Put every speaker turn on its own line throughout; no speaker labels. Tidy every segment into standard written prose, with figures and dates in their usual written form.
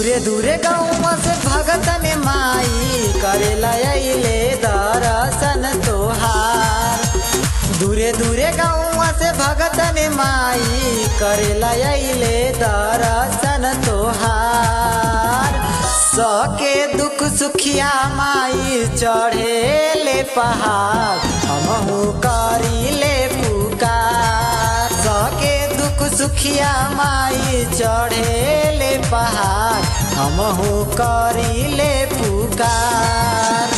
दूरे दूरे गाँव से भगतन माई करेला अइले दर्शन तोहार। दूरे दूरे गाँव से भगतन माई करेला अइले दर्शन तोहार। सके दुख सुखिया माई चढ़ेले पहाड़ हमहू करीले पुकार। सके दुख सुखिया माई चढ़ेले पहाड़ हमहू करीले पुकार।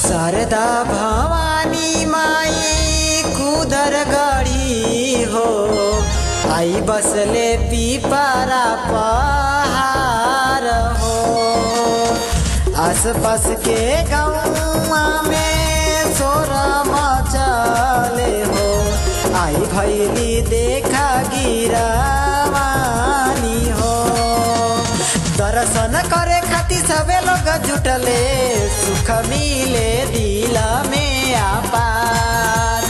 शारदा भवानी माई कुदर गढ़ी हो आई बसले पीपरा पहाड़ हो। आसपास के गाँव में शोर मचले हो आई भैली देखा गिरवानी हो। दर्शन करे खातिर सबे लोग जुटले सुख मिले दिल में आपार।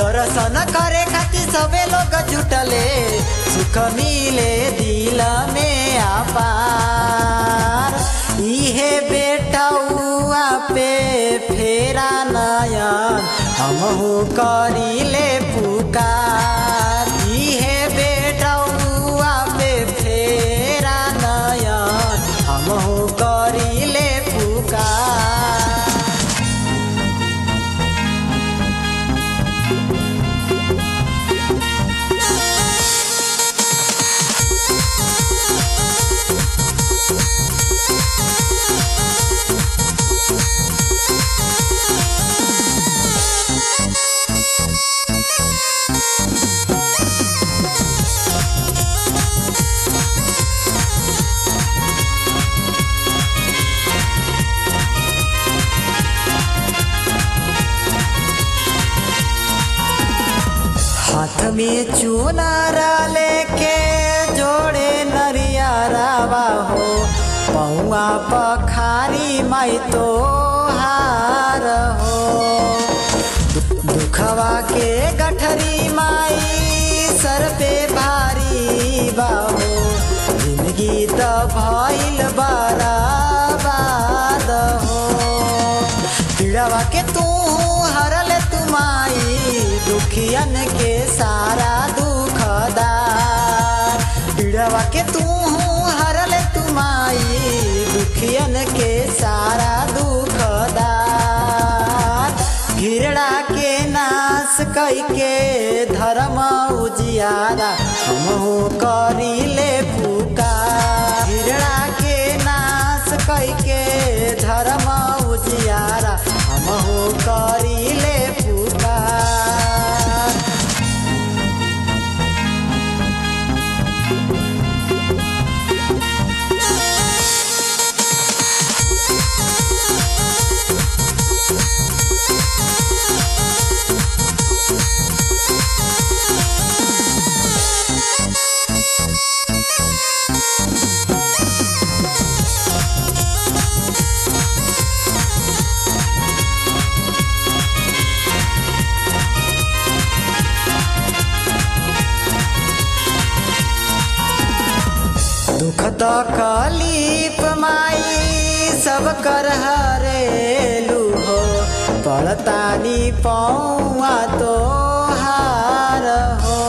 दर्शन करे खातिर सबे लोग जुटले सुख मिले दिल में आपार। इहे बेटौआ पे फेरा नयन हमहू करीले पुकार। इहे बेटौआ पे फेरा नयन हमहू करीले पुकार। हाथ में चुनारा लेके जोड़े नरियारावा हो पौआ पखारी माई तो हार हो। दुखवा के गठरी माई सर पे भारी बाहो जिंदगी तो भइल बर्बाद हो। पीड़ावा के तू हरल तुमाई दुखियन के सारा दुखदार। पीड़ावा के तू हरल तुमाई दुखियन के सारा दुखदार। घिरड़ा के नाश कइके धर्म उजियारा हमहू करीले पुकार। घिरड़ा के नाश कइके धर्म उजियारा हमहू करीले पुकार। दुख तकलीफ माई सब कर हरेलू हो पड़तानी पौआ तो हार हो।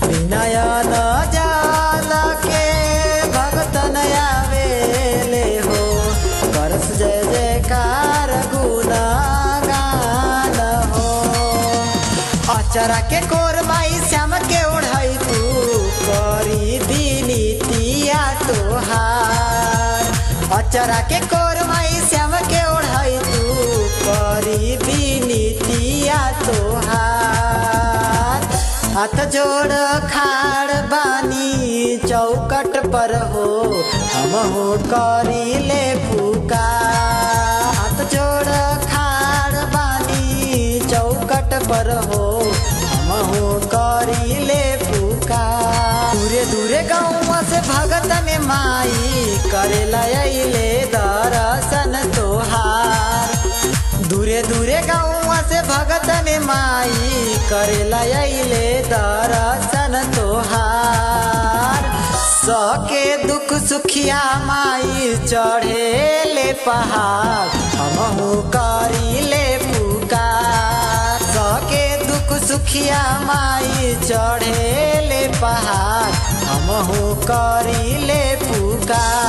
विनयन जाल के भगतन आवेले हो करस जय जयकार गुणगान हो। अचरा के कोर माई श्याम के ओढ़ाई तू करी बिनीतिया तोहार। अचरा के कोर माई श्याम के ओढ़ाई तू करी बिनीतिया तोहार। हाथ जोड़ खाड़ बानी चौकट पर हो हम हो करी ले पुकार। हाथ जोड़ खाड़ बानी चौकट पर हो हम हो करी ले पुकार। दूरे दूरे गाँव से भगत में माई करेला अइले दर्शन तोहार। दूरे दूरे गाँव से भगत में माई करेला अइले दर्शन तोहार। सके दुख सुखिया माई चढ़ेले पहाड़ हमहू करीले पुकार। सके दुख सुखिया माई चढ़ेले पहाड़ हमहू करीले पुकार।